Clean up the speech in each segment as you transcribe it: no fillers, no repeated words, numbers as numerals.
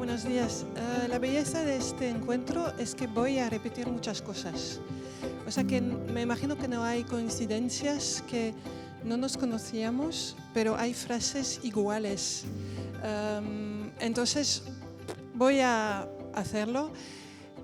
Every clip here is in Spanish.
Buenos días. La belleza de este encuentro es que voy a repetir muchas cosas. O sea que me imagino que no hay coincidencias, que no nos conocíamos, pero hay frases iguales. Entonces voy a hacerlo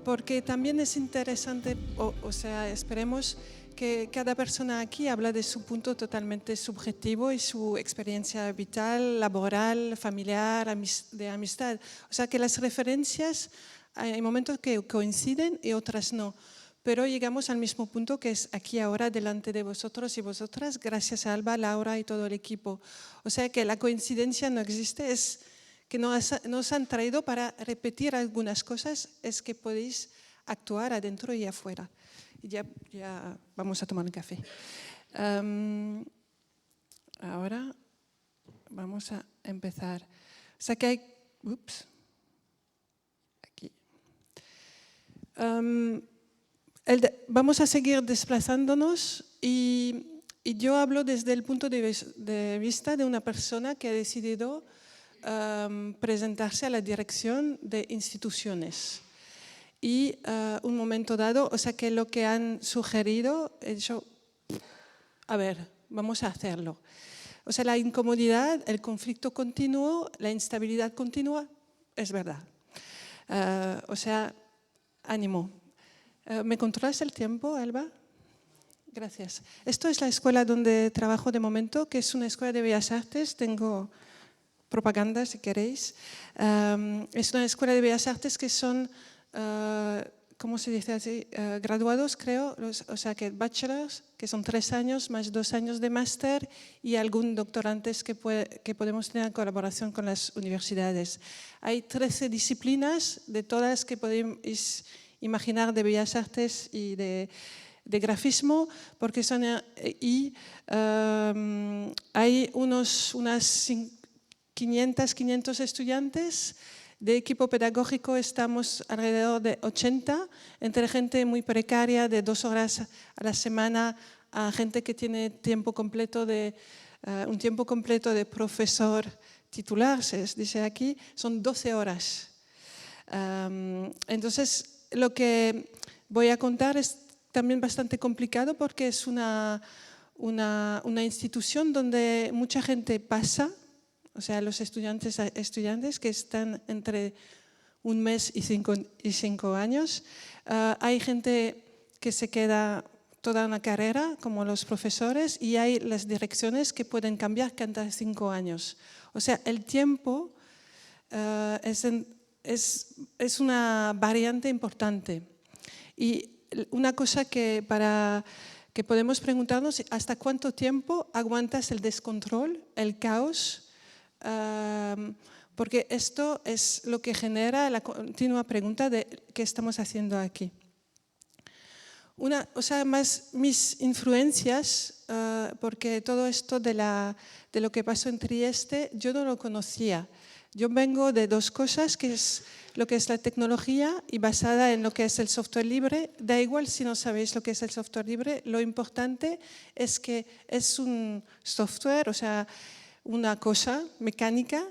porque también es interesante, o sea, esperemos que cada persona aquí habla de su punto totalmente subjetivo y su experiencia vital, laboral, familiar, de amistad. O sea que las referencias, hay momentos que coinciden y otras no. Pero llegamos al mismo punto, que es aquí ahora delante de vosotros y vosotras, gracias a Alba, Laura y todo el equipo. O sea que la coincidencia no existe, es que nos han traído para repetir algunas cosas, es que podéis actuar adentro y afuera. Y ya vamos a tomar un café. Ahora vamos a empezar. O sea que hay... Ups. Aquí. Vamos a seguir desplazándonos y yo hablo desde el punto de vista de una persona que ha decidido presentarse a la dirección de instituciones. Y un momento dado, o sea que lo que han sugerido, he dicho, a ver, vamos a hacerlo. O sea, la incomodidad, el conflicto continuo, la instabilidad continua, es verdad. O sea, ánimo. ¿Me controlas el tiempo, Alba? Gracias. Esto es la escuela donde trabajo de momento, que es una escuela de Bellas Artes. Tengo propaganda, si queréis. Es una escuela de Bellas Artes que son... ¿cómo se dice así? Graduados, creo, o sea que bachelors, que son 3 años, más 2 años de máster y algún doctorantes que podemos tener en colaboración con las universidades. Hay 13 disciplinas de todas que podéis imaginar de Bellas Artes y de grafismo, porque son, hay unas 500 estudiantes. De equipo pedagógico estamos alrededor de 80, entre gente muy precaria de 2 horas a la semana a gente que tiene tiempo completo un tiempo completo de profesor titular, se dice aquí, son 12 horas. Entonces, lo que voy a contar es también bastante complicado porque es una institución donde mucha gente pasa. O sea, los estudiantes que están entre 1 mes y 5 años. Hay gente que se queda toda una carrera, como los profesores, y hay las direcciones que pueden cambiar cada 5 años. O sea, el tiempo es una variante importante. Y una cosa que podemos preguntarnos, ¿hasta cuánto tiempo aguantas el descontrol, el caos? Porque esto es lo que genera la continua pregunta de qué estamos haciendo aquí. O sea, más mis influencias, porque todo esto de lo que pasó en Trieste, yo no lo conocía. Yo vengo de 2 cosas, que es lo que es la tecnología y basada en lo que es el software libre. Da igual si no sabéis lo que es el software libre, lo importante es que es un software, o sea, una cosa mecánica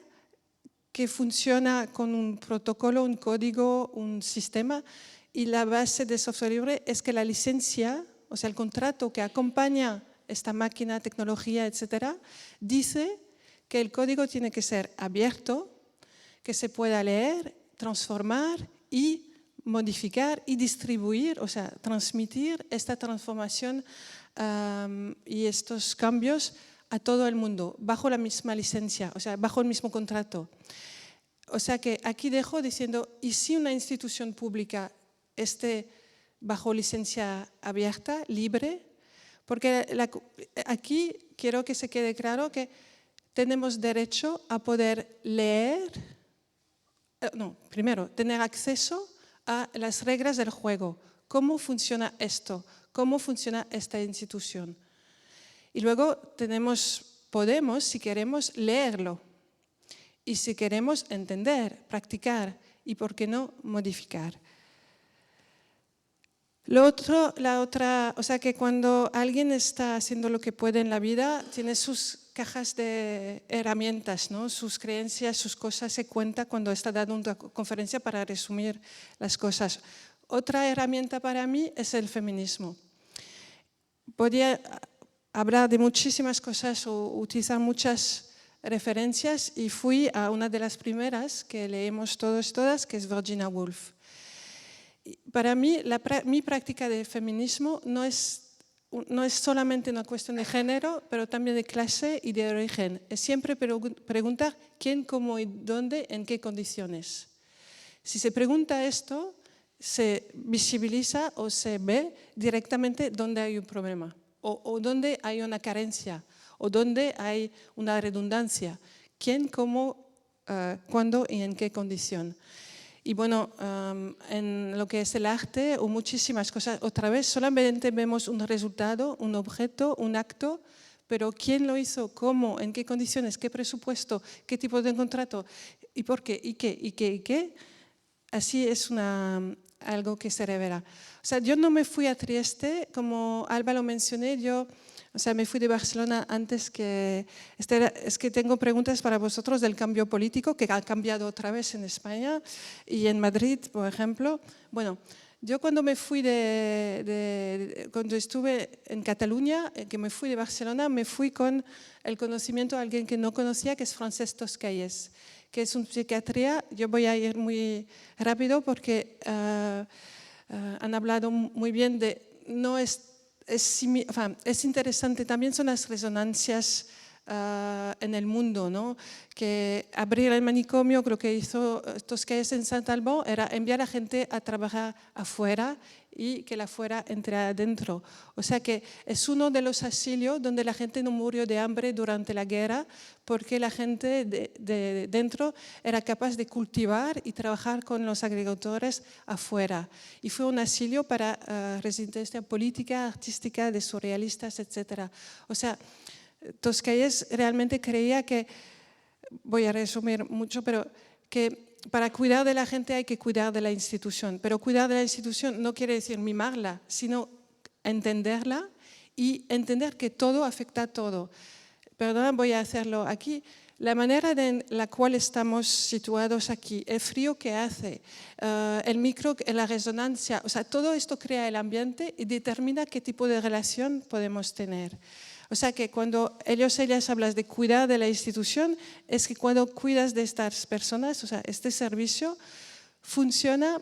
que funciona con un protocolo, un código, un sistema, y la base de software libre es que la licencia, o sea, el contrato que acompaña esta máquina, tecnología, etcétera, dice que el código tiene que ser abierto, que se pueda leer, transformar y modificar y distribuir, o sea, transmitir esta transformación y estos cambios a todo el mundo, bajo la misma licencia, o sea, bajo el mismo contrato. O sea que aquí dejo diciendo, ¿y si una institución pública esté bajo licencia abierta, libre? Porque aquí quiero que se quede claro que tenemos derecho a poder leer, primero, tener acceso a las reglas del juego. ¿Cómo funciona esto? ¿Cómo funciona esta institución? Y luego podemos, si queremos, leerlo. Y si queremos entender, practicar y, ¿por qué no, modificar? Lo otro, o sea que cuando alguien está haciendo lo que puede en la vida, tiene sus cajas de herramientas, ¿no? Sus creencias, sus cosas se cuenta cuando está dando una conferencia para resumir las cosas. Otra herramienta para mí es el feminismo. Podría hablar de muchísimas cosas o utilizar muchas referencias y fui a una de las primeras que leemos todas, que es Virginia Woolf. Para mí, mi práctica de feminismo no es solamente una cuestión de género, pero también de clase y de origen. Es siempre preguntar quién, cómo y dónde, en qué condiciones. Si se pregunta esto, se visibiliza o se ve directamente dónde hay un problema, o dónde hay una carencia, o dónde hay una redundancia. Quién, cómo, cuándo y en qué condición. Y bueno, en lo que es el arte o muchísimas cosas, otra vez solamente vemos un resultado, un objeto, un acto, pero quién lo hizo, cómo, en qué condiciones, qué presupuesto, qué tipo de contrato y por qué, y qué, así es algo que se revela. O sea, yo no me fui a Trieste, como Alba lo mencioné, o sea, me fui de Barcelona antes que... Es que tengo preguntas para vosotros del cambio político, que ha cambiado otra vez en España y en Madrid, por ejemplo. Bueno, yo cuando me fui cuando estuve en Cataluña, que me fui de Barcelona, me fui con el conocimiento de alguien que no conocía, que es Francesc Toscayes, que es un psiquiatría. Yo voy a ir muy rápido porque han hablado muy bien de... Es interesante, también son las resonancias en el mundo, ¿no? Que abrir el manicomio, lo que hizo Toscayes en Saint-Alban era enviar a gente a trabajar afuera y que la fuera entre adentro. O sea que es uno de los asilios donde la gente no murió de hambre durante la guerra porque la gente de dentro era capaz de cultivar y trabajar con los agricultores afuera. Y fue un asilio para resistencia política, artística, de surrealistas, etc. O sea, Toscayes realmente creía que, voy a resumir mucho, pero que para cuidar de la gente hay que cuidar de la institución. Pero cuidar de la institución no quiere decir mimarla, sino entenderla y entender que todo afecta a todo. Perdón, voy a hacerlo aquí. La manera en la cual estamos situados aquí, el frío que hace, el micro, la resonancia, o sea, todo esto crea el ambiente y determina qué tipo de relación podemos tener. O sea que cuando ellas hablan de cuidar de la institución, es que cuando cuidas de estas personas, o sea, este servicio funciona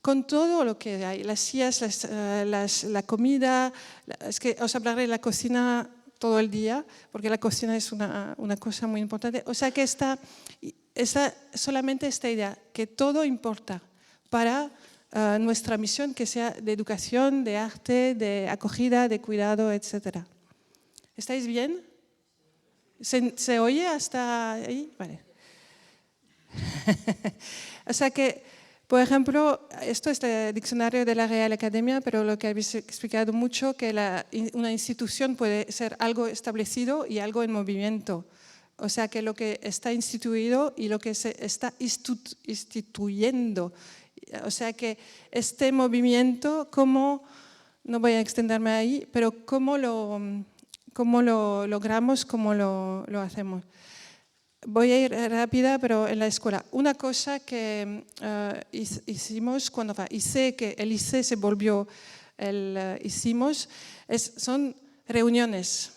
con todo lo que hay, las sillas, la comida, es que os hablaré de la cocina todo el día, porque la cocina es una cosa muy importante. O sea que solamente esta idea, que todo importa para nuestra misión, que sea de educación, de arte, de acogida, de cuidado, etcétera. ¿Estáis bien? ¿Se oye hasta ahí? Vale. O sea que, por ejemplo, esto es el diccionario de la Real Academia, pero lo que habéis explicado mucho, que una institución puede ser algo establecido y algo en movimiento. O sea que lo que está instituido y lo que se está instituyendo. O sea que este movimiento, no voy a extenderme ahí, pero cómo lo logramos, cómo lo hacemos. Voy a ir rápida, pero en la escuela. Una cosa que hicimos cuando hice que el ICE se volvió hicimos, son reuniones.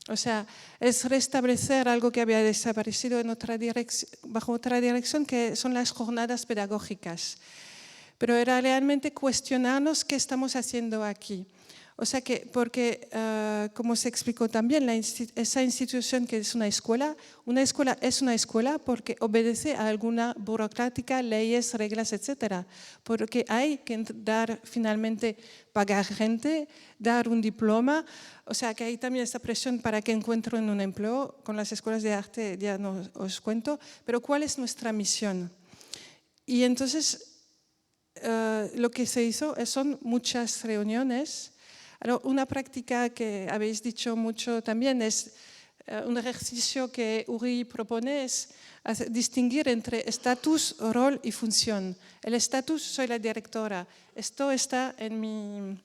O sea, es restablecer algo que había desaparecido bajo otra dirección, que son las jornadas pedagógicas. Pero era realmente cuestionarnos qué estamos haciendo aquí. O sea que, porque, como se explicó también, esa institución que es una escuela es una escuela porque obedece a alguna burocrática, leyes, reglas, etcétera. Porque hay que finalmente pagar gente, dar un diploma. O sea que hay también esta presión para que encuentren un empleo. Con las escuelas de arte ya no os cuento. Pero ¿cuál es nuestra misión? Y entonces, lo que se hizo son muchas reuniones. Una práctica que habéis dicho mucho también es un ejercicio que Uri propone es distinguir entre estatus, rol y función. El estatus, soy la directora. Esto está en mi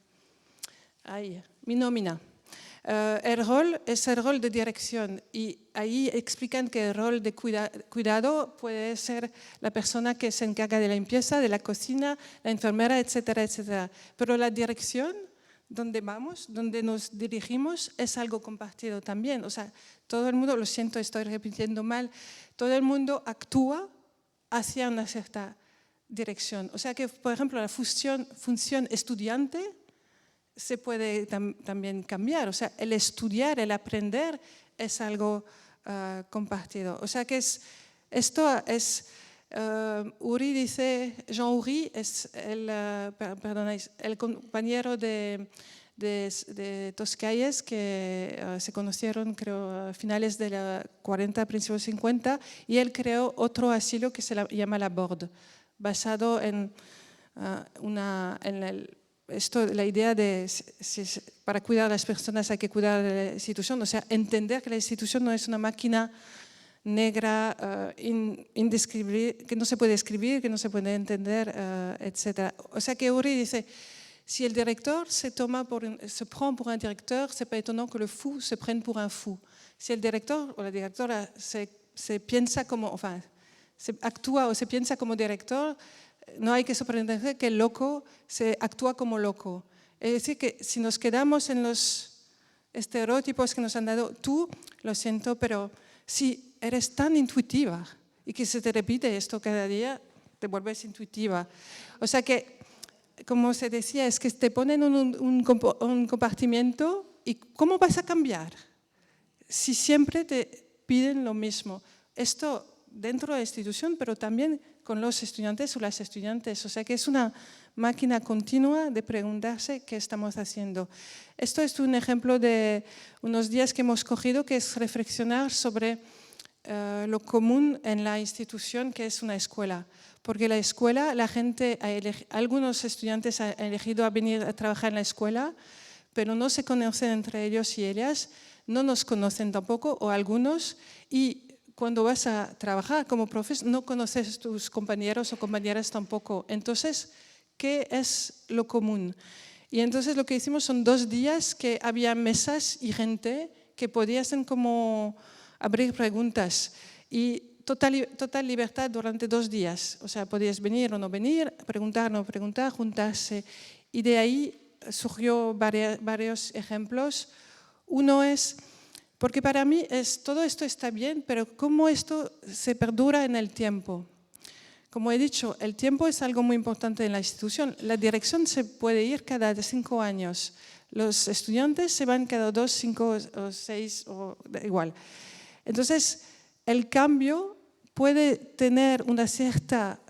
nómina. El rol es el rol de dirección y ahí explican que el rol de cuidado puede ser la persona que se encarga de la limpieza, de la cocina, la enfermera, etcétera, etcétera. Pero la dirección, donde vamos, donde nos dirigimos, es algo compartido también. O sea, todo el mundo, lo siento, estoy repitiendo mal, todo el mundo actúa hacia una cierta dirección. O sea que, por ejemplo, la función estudiante se puede también cambiar. O sea, el estudiar, el aprender es algo compartido. O sea que esto es... Uri dice, Jean Uri es el compañero de Toscayes que se conocieron, creo, a finales de los 40, principios de 50, y él creó otro asilo que se llama La Borde, basado en la idea de para cuidar a las personas hay que cuidar de la institución, o sea, entender que la institución no es una máquina negra, indescriptible, que no se puede escribir, que no se puede entender, etc. O sea que Uri dice, si el director se prend pour un directeur, c'est pas étonnant que le fou se prenne pour un fou. Si el director o la directora se piensa como, enfin, se actúa o se piensa como director, no hay que sorprenderse que el loco se actúa como loco. Es decir, que si nos quedamos en los estereotipos que nos han dado, tú, lo siento, pero si eres tan intuitiva y que se te repite esto cada día, te vuelves intuitiva. O sea que, como se decía, es que te ponen un compartimiento y ¿cómo vas a cambiar? Si siempre te piden lo mismo. Esto dentro de la institución, pero también con los estudiantes o las estudiantes. O sea que es una máquina continua de preguntarse qué estamos haciendo. Esto es un ejemplo de unos días que hemos cogido, que es reflexionar sobre lo común en la institución que es una escuela. Porque la escuela, algunos estudiantes han elegido venir a trabajar en la escuela, pero no se conocen entre ellos y ellas, no nos conocen tampoco, o algunos, y cuando vas a trabajar como profesor no conoces a tus compañeros o compañeras tampoco. Entonces, ¿qué es lo común? Y entonces lo que hicimos son 2 días que había mesas y gente que podían como abrir preguntas y total libertad durante 2 días. O sea, podías venir o no venir, preguntar o no preguntar, juntarse. Y de ahí surgió varios ejemplos. Uno es, porque para mí todo esto está bien, pero ¿cómo esto se perdura en el tiempo? Como he dicho, el tiempo es algo muy importante en la institución. La dirección se puede ir cada 5 años. Los estudiantes se van cada 2, 5 o 6, o igual. Entonces, el cambio puede tener una cierta...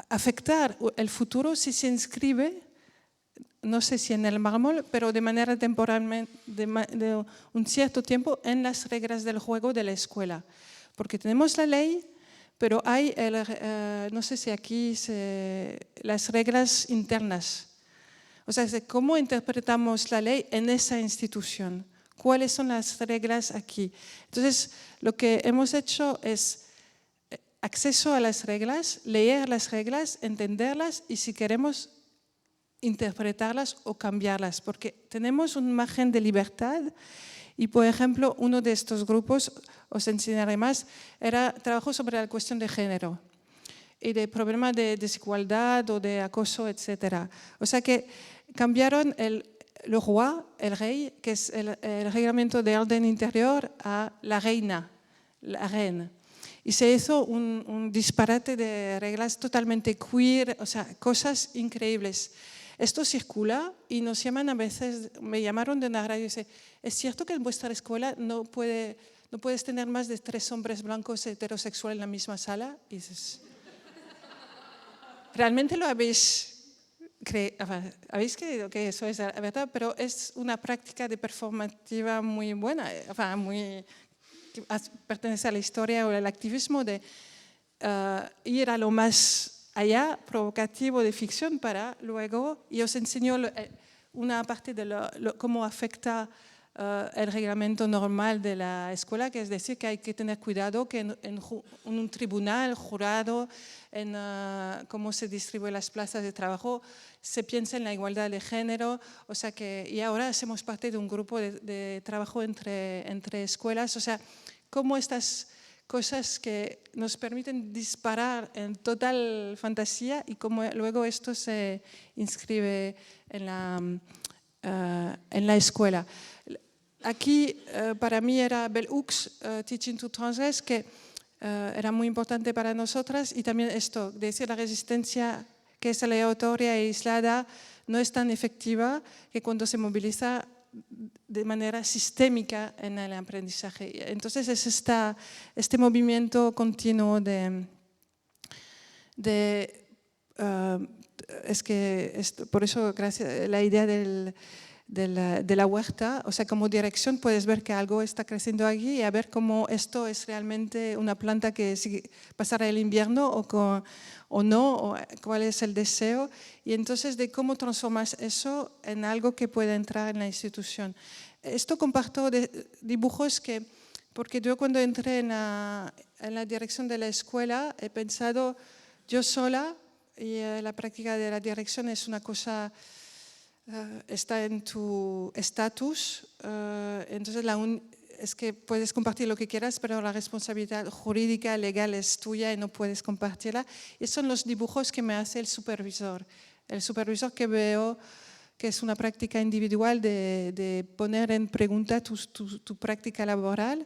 afectar el futuro si se inscribe, no sé si en el mármol, pero de manera temporal, de un cierto tiempo, en las reglas del juego de la escuela. Porque tenemos la ley, pero hay, no sé si aquí, las reglas internas. O sea, cómo interpretamos la ley en esa institución. ¿Cuáles son las reglas aquí? Entonces, lo que hemos hecho es acceso a las reglas, leer las reglas, entenderlas y si queremos interpretarlas o cambiarlas, porque tenemos un margen de libertad y, por ejemplo, uno de estos grupos, os enseñaré más, trabajó sobre la cuestión de género y de problemas de desigualdad o de acoso, etc. O sea que cambiaron le roi, el rey, que es el reglamento de orden interior, a la reina, la reina. Y se hizo un disparate de reglas totalmente queer, o sea, cosas increíbles. Esto circula y nos llaman a veces, me llamaron de una radio y dicen, ¿es cierto que en vuestra escuela no puedes tener más de 3 hombres blancos heterosexuales en la misma sala? Y dices, ¿realmente lo habéis creído que eso es la verdad? Pero es una práctica de performativa muy buena, que pertenece a la historia o al activismo de ir a lo más allá, provocativo de ficción para luego, y os enseño una parte de cómo afecta el reglamento normal de la escuela, que es decir, que hay que tener cuidado que en un tribunal, jurado, en cómo se distribuyen las plazas de trabajo, se piensa en la igualdad de género. O sea que, y ahora hacemos parte de un grupo de trabajo entre escuelas. O sea, cómo estas cosas que nos permiten disparar en total fantasía y cómo luego esto se inscribe en la escuela. Aquí para mí era Bell Hooks, Teaching to Transgress, que era muy importante para nosotras, y también esto, de decir la resistencia que es aleatoria e aislada no es tan efectiva que cuando se moviliza de manera sistémica en el aprendizaje. Entonces es este movimiento continuo es que por eso gracias la idea de la huerta, o sea, como dirección puedes ver que algo está creciendo aquí y a ver cómo esto es realmente una planta que pasará el invierno o no, o cuál es el deseo, y entonces de cómo transformas eso en algo que pueda entrar en la institución. Esto comparto dibujos porque yo cuando entré en la dirección de la escuela he pensado yo sola, y la práctica de la dirección es una cosa, está en tu estatus, entonces es que puedes compartir lo que quieras, pero la responsabilidad jurídica, legal es tuya y no puedes compartirla. Y son los dibujos que me hace el supervisor que veo que es una práctica individual de poner en pregunta tu práctica laboral.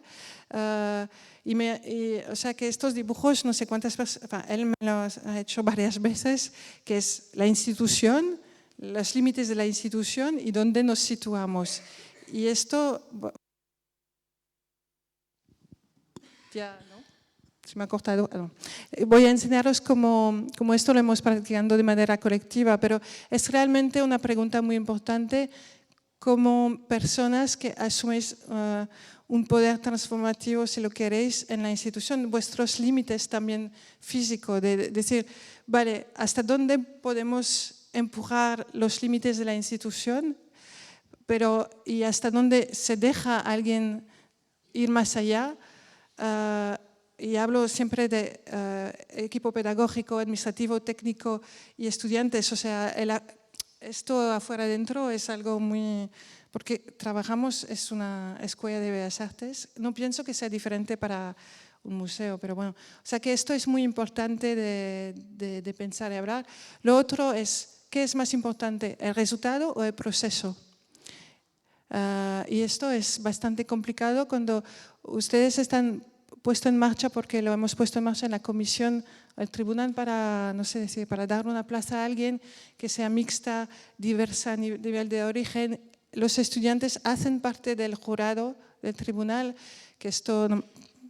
O sea que estos dibujos, no sé cuántas personas, él me los ha hecho varias veces, que es la institución, los límites de la institución y dónde nos situamos. Y esto... Ya, ¿no? Se me ha cortado. No. Voy a enseñaros cómo esto lo hemos practicado de manera colectiva, pero es realmente una pregunta muy importante como personas que asuméis un poder transformativo, si lo queréis, en la institución, vuestros límites también físicos, de decir, vale, ¿hasta dónde podemos empujar los límites de la institución? Y hasta dónde se deja a alguien ir más allá. Y hablo siempre de equipo pedagógico, administrativo, técnico y estudiantes. O sea, esto afuera adentro es algo muy... Porque trabajamos, es una escuela de bellas artes. No pienso que sea diferente para un museo, pero bueno. O sea que esto es muy importante de pensar y hablar. Lo otro es, ¿qué es más importante? ¿El resultado o el proceso? Y esto es bastante complicado cuando ustedes están puesto en marcha, porque lo hemos puesto en marcha en la comisión, el tribunal para, no sé decir, para dar una plaza a alguien que sea mixta, diversa a nivel de origen. Los estudiantes hacen parte del jurado del tribunal, que esto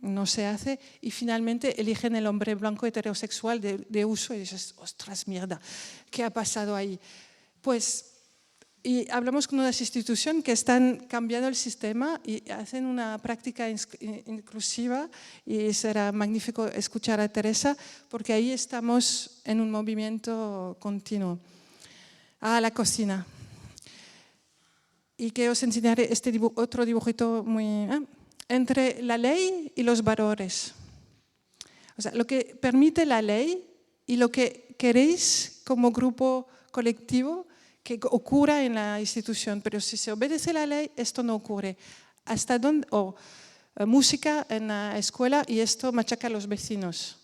no se hace, y finalmente eligen el hombre blanco heterosexual de uso y dices, ostras, mierda, ¿qué ha pasado ahí? Pues... Y hablamos con unas instituciones que están cambiando el sistema y hacen una práctica inclusiva, y será magnífico escuchar a Teresa porque ahí estamos en un movimiento continuo. La cocina. Y que os enseñaré otro dibujito muy... entre la ley y los valores. O sea, lo que permite la ley y lo que queréis como grupo colectivo que ocurra en la institución, pero si se obedece la ley, esto no ocurre. ¿Hasta dónde? Música en la escuela y esto machaca a los vecinos.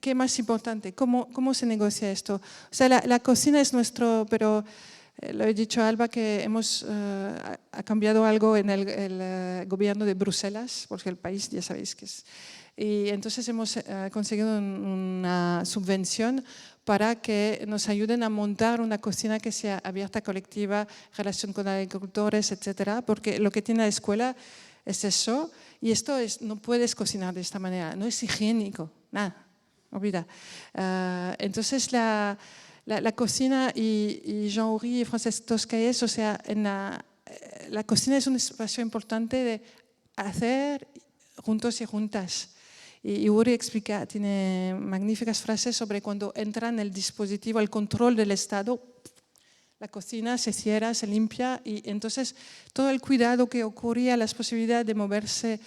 ¿Qué más importante? ¿Cómo se negocia esto? O sea, la cocina es nuestro, pero lo he dicho a Alba que ha cambiado algo en el gobierno de Bruselas, porque el país ya sabéis que es... Y entonces hemos conseguido una subvención para que nos ayuden a montar una cocina que sea abierta, colectiva, relación con agricultores, etcétera, porque lo que tiene la escuela es eso, y esto no puedes cocinar de esta manera, no es higiénico, nada, olvida. Entonces la cocina, y Jean Houry y Frances Toscayes, o sea, la cocina es un espacio importante de hacer juntos y juntas. Y Uri explica, tiene magníficas frases sobre cuando entra en el dispositivo, el control del Estado, la cocina se cierra, se limpia y entonces todo el cuidado que ocurría, las posibilidades de moverse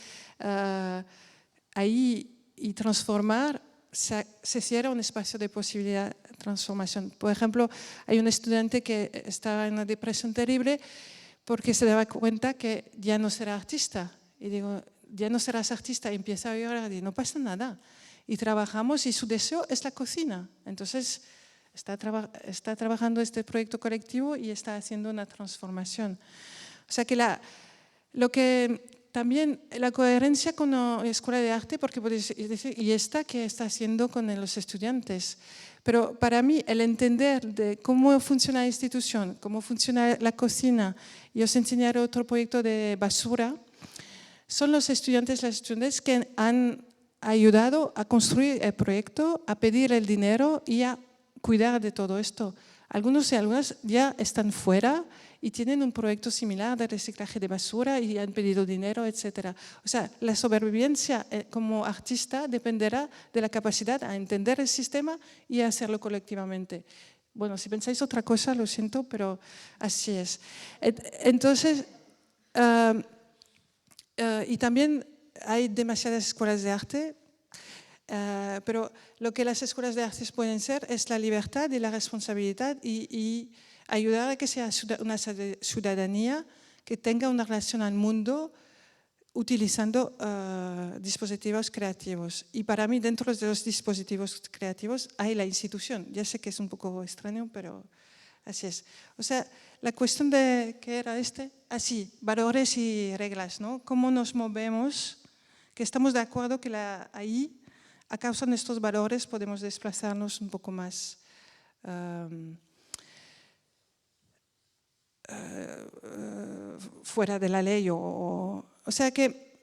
ahí y transformar, se cierra un espacio de posibilidad de transformación. Por ejemplo, hay un estudiante que estaba en una depresión terrible porque se daba cuenta que ya no será artista. Y digo, ya no serás artista, y empieza a llorar y no pasa nada. Y trabajamos y su deseo es la cocina. Entonces, está trabajando este proyecto colectivo y está haciendo una transformación. O sea que lo que también la coherencia con la escuela de arte, porque podéis decir, ¿y esta qué está haciendo con los estudiantes? Pero para mí el entender de cómo funciona la institución, cómo funciona la cocina, y os enseñaré otro proyecto de basura, son los estudiantes, las estudiantes que han ayudado a construir el proyecto, a pedir el dinero y a cuidar de todo esto. Algunos y algunas ya están fuera y tienen un proyecto similar de reciclaje de basura y han pedido dinero, etc. O sea, la sobrevivencia como artista dependerá de la capacidad a entender el sistema y a hacerlo colectivamente. Bueno, si pensáis otra cosa, lo siento, pero así es. Entonces, y también hay demasiadas escuelas de arte, pero lo que las escuelas de artes pueden ser es la libertad y la responsabilidad y ayudar a que sea una ciudadanía que tenga una relación al mundo utilizando dispositivos creativos. Y para mí, dentro de los dispositivos creativos hay la institución. Ya sé que es un poco extraño, pero así es. O sea, la cuestión de, ¿qué era este? Así, valores y reglas, ¿no? Cómo nos movemos, que estamos de acuerdo que ahí, a causa de estos valores, podemos desplazarnos un poco más fuera de la ley. O sea que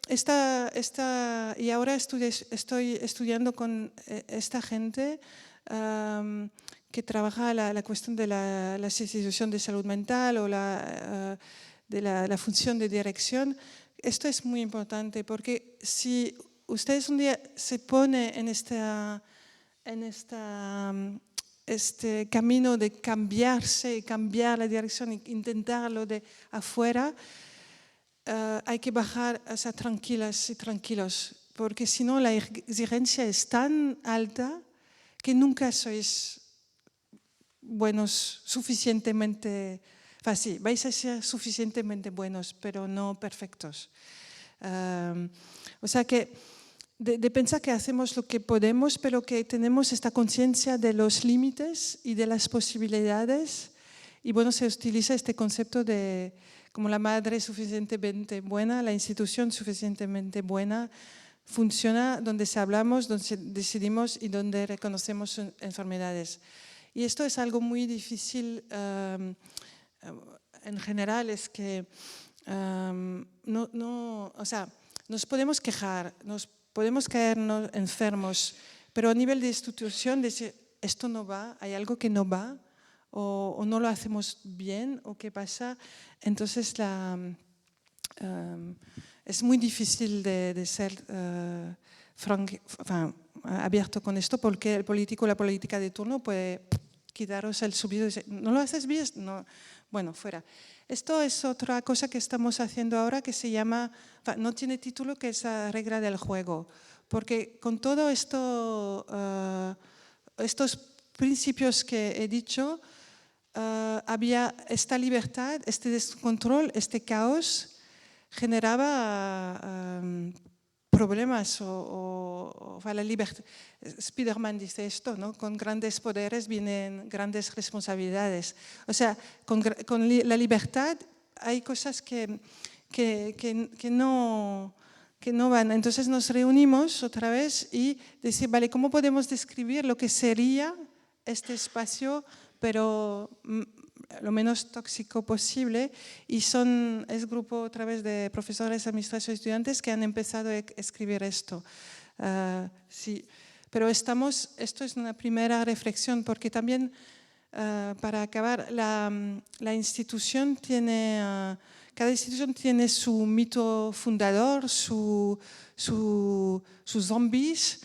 y ahora estoy estudiando con esta gente que trabaja la cuestión de las instituciones de salud mental o de la función de dirección. Esto es muy importante porque si ustedes un día se ponen en este camino de cambiarse, cambiar la dirección e intentarlo de afuera, hay que bajar, o sea, tranquilas y tranquilos, porque si no la exigencia es tan alta que nunca sois buenos suficientemente, sí, vais a ser suficientemente buenos, pero no perfectos. O sea que de pensar que hacemos lo que podemos, pero que tenemos esta conciencia de los límites y de las posibilidades. Y bueno, se utiliza este concepto de como la madre suficientemente buena, la institución suficientemente buena, funciona donde hablamos, donde decidimos y donde reconocemos enfermedades. Y esto es algo muy difícil en general, es que o sea, nos podemos quejar, nos podemos caernos enfermos, pero a nivel de institución decir esto no va, hay algo que no va, o no lo hacemos bien, o qué pasa, entonces es muy difícil de ser abierto con esto, porque el político, la política de turno puede quitaros el subido y decir, ¿no lo haces bien? No. Bueno, fuera. Esto es otra cosa que estamos haciendo ahora que se llama, no tiene título, que es la regla del juego, porque con todo esto, estos principios que he dicho, había esta libertad, este descontrol, este caos, generaba problemas o la libertad. Spiderman dice esto, ¿no? Con grandes poderes vienen grandes responsabilidades. O sea, con la libertad hay cosas que no van. Entonces nos reunimos otra vez y decir, vale, ¿cómo podemos describir lo que sería este espacio, pero lo menos tóxico posible? Y es grupo otra vez de profesores, administración y estudiantes que han empezado a escribir esto. Sí, pero esto es una primera reflexión, porque también para acabar, la institución tiene, cada institución tiene su mito fundador, sus zombies,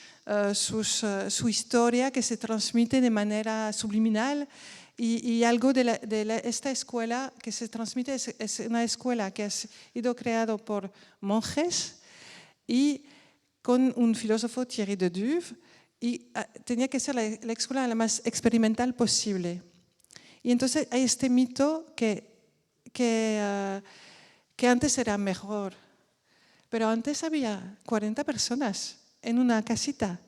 su historia que se transmite de manera subliminal. Y algo de esta escuela que se transmite es una escuela que ha sido creada por monjes y con un filósofo, Thierry de Duve, y tenía que ser la escuela la más experimental posible. Y entonces hay este mito que antes era mejor, pero antes había 40 personas en una casita.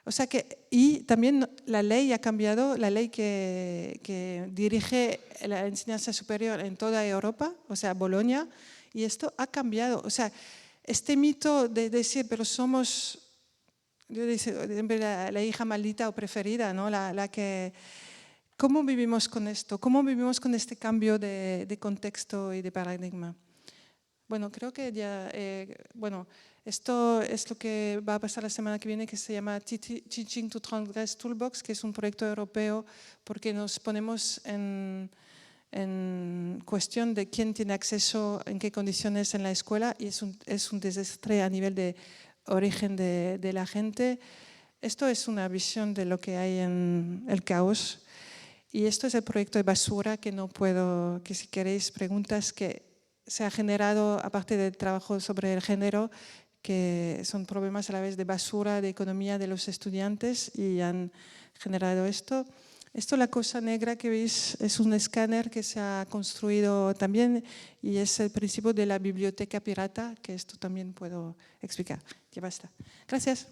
O sea y también la ley ha cambiado, la ley que dirige la enseñanza superior en toda Europa, o sea, Bolonia, y esto ha cambiado. O sea, este mito de decir, pero somos, yo decía, la hija maldita o preferida, ¿no? ¿Cómo vivimos con esto? ¿Cómo vivimos con este cambio de contexto y de paradigma? Bueno, creo que ya, esto es lo que va a pasar la semana que viene, que se llama Teaching to Transgress Toolbox, que es un proyecto europeo porque nos ponemos en cuestión de quién tiene acceso, en qué condiciones en la escuela, y es un desastre a nivel de origen de la gente. Esto es una visión de lo que hay en el caos, y esto es el proyecto de basura que si queréis preguntas, que se ha generado, aparte del trabajo sobre el género, que son problemas a la vez de basura, de economía de los estudiantes, y han generado esto. Esto, la cosa negra que veis, es un escáner que se ha construido también, y es el principio de la biblioteca pirata, que esto también puedo explicar. Ya basta. Gracias.